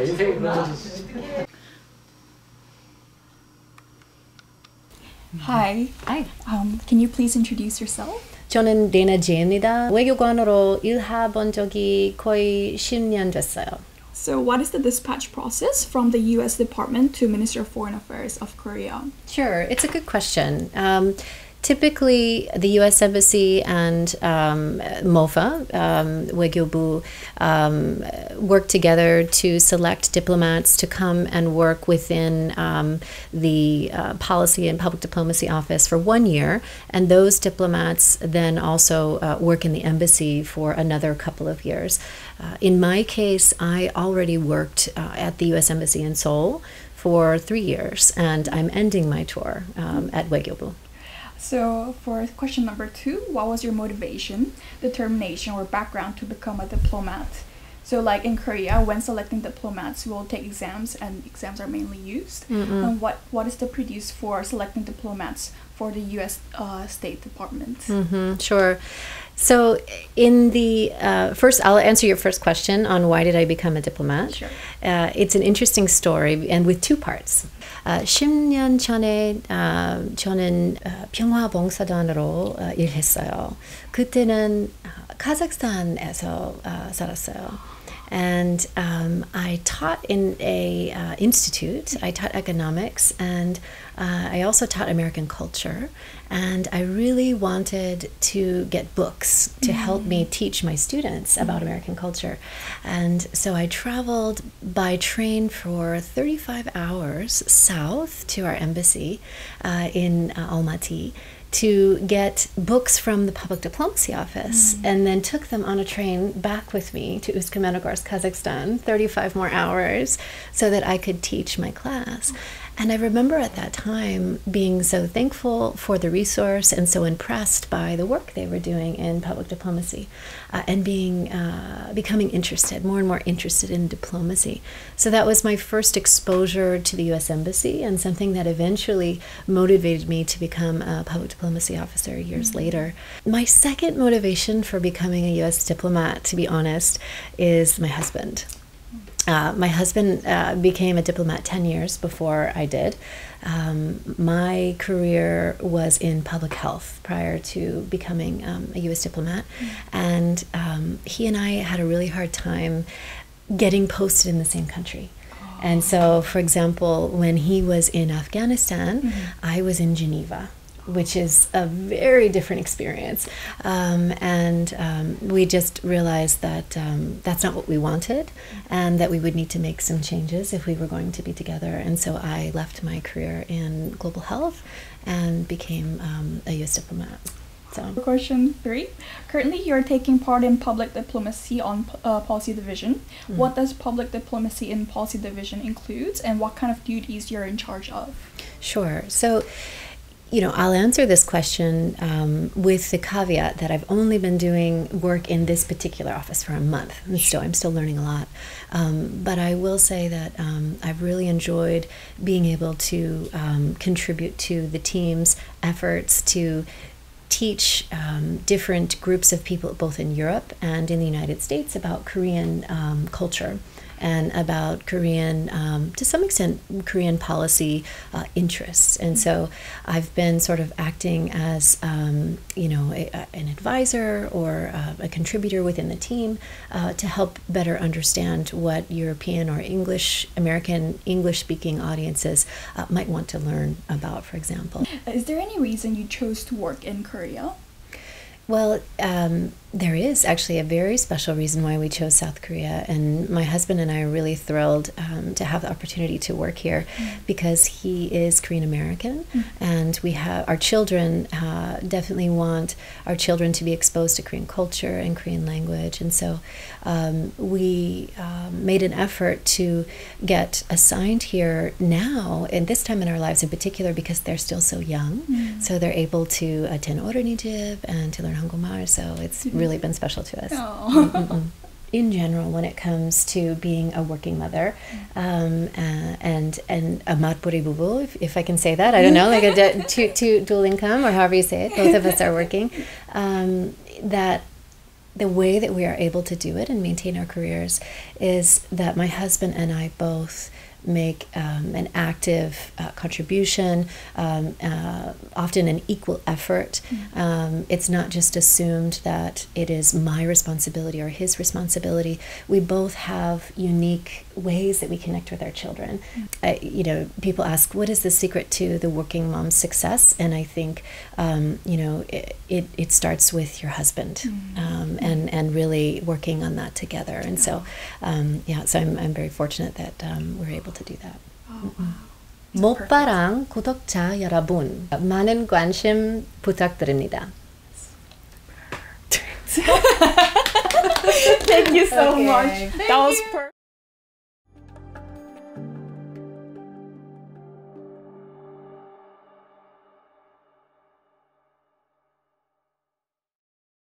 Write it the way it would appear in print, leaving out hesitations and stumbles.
인생이 그런 거지. Hi. Hi. Can you please introduce yourself? 저는 레나 제입니다. 외교관으로 일해본 적이 거의 10년 됐어요. So what is the dispatch process from the U.S. Department to Minister of Foreign Affairs of Korea? Sure, it's a good question. Typically, the U.S. Embassy and MOFA, 외교부, work together to select diplomats to come and work within the Policy and Public Diplomacy Office for 1 year, and those diplomats then also work in the embassy for another couple of years. In my case, I already worked at the U.S. Embassy in Seoul for 3 years, and I'm ending my tour at 외교부. So for question number 2, what was your motivation, determination, or background to become a diplomat? So like in Korea, when selecting diplomats, we'll take exams, and exams are mainly used. And what is the produce for selecting diplomats for the U.S. State Department? Sure. So in the first, I'll answer your first question on why did I become a diplomat. Sure. It's an interesting story, and with two parts. 10년 전에 저는 평화봉사단으로 일했어요. 그때는 카자흐스탄에서 살았어요. And I taught in a institute. I taught economics, and I also taught American culture. And I really wanted to get books to help me teach my students about American culture. And so I traveled by train for 35 hours south to our embassy in Almaty to get books from the Public Diplomacy Office, and then took them on a train back with me to Ust-Kamenogorsk, Kazakhstan, 35 more hours, so that I could teach my class. And I remember at that time being so thankful for the resource and so impressed by the work they were doing in public diplomacy, and becoming interested, more and more interested in diplomacy. So that was my first exposure to the U.S. Embassy, and something that eventually motivated me to become a public diplomacy officer years later. My second motivation for becoming a U.S. diplomat, to be honest, is my husband. My husband became a diplomat 10 years before I did. My career was in public health prior to becoming a U.S. diplomat, and he and I had a really hard time getting posted in the same country. And so, for example, when he was in Afghanistan, I was in Geneva, which is a very different experience. We just realized that that's not what we wanted, and that we would need to make some changes if we were going to be together. And so I left my career in global health and became a U.S. diplomat. So. Question 3. Currently, you're taking part in public diplomacy on policy division. What does public diplomacy in policy division include, and what kind of duties you're in charge of? Sure. So, I'll answer this question with the caveat that I've only been doing work in this particular office for a month, and so I'm still learning a lot. But I will say that I've really enjoyed being able to contribute to the team's efforts to teach different groups of people, both in Europe and in the United States, about Korean culture and about Korean, to some extent, Korean policy interests. And so I've been sort of acting as, an advisor or a contributor within the team to help better understand what European or American English-speaking audiences might want to learn about, for example. Is there any reason you chose to work in Korea? Well, there is actually a very special reason why we chose South Korea, and my husband and I are really thrilled to have the opportunity to work here because he is Korean American, and we have our children definitely want our children to be exposed to Korean culture and Korean language, and so we made an effort to get assigned here now, and this time in our lives in particular, because they're still so young, so they're able to attend 어린이집 and to learn Hangulmar, so it's really been special to us. In general, when it comes to being a working mother and a 맞벌이 부부, if I can say that, I don't know, like two dual income or however you say it, both of us are working, that the way that we are able to do it and maintain our careers is that my husband and I both make an active contribution, often an equal effort. It's not just assumed that it is my responsibility or his responsibility. We both have unique ways that we connect with our children. You know, people ask, what is the secret to the working mom's success? And I think, you know, it starts with your husband, and really working on that together. And so, yeah, so I'm very fortunate that we're able to do that. Oh, wow. 모빠랑 구독자 여러분, 많은 관심 부탁드립니다. Thank you so much. Okay. That was perfect.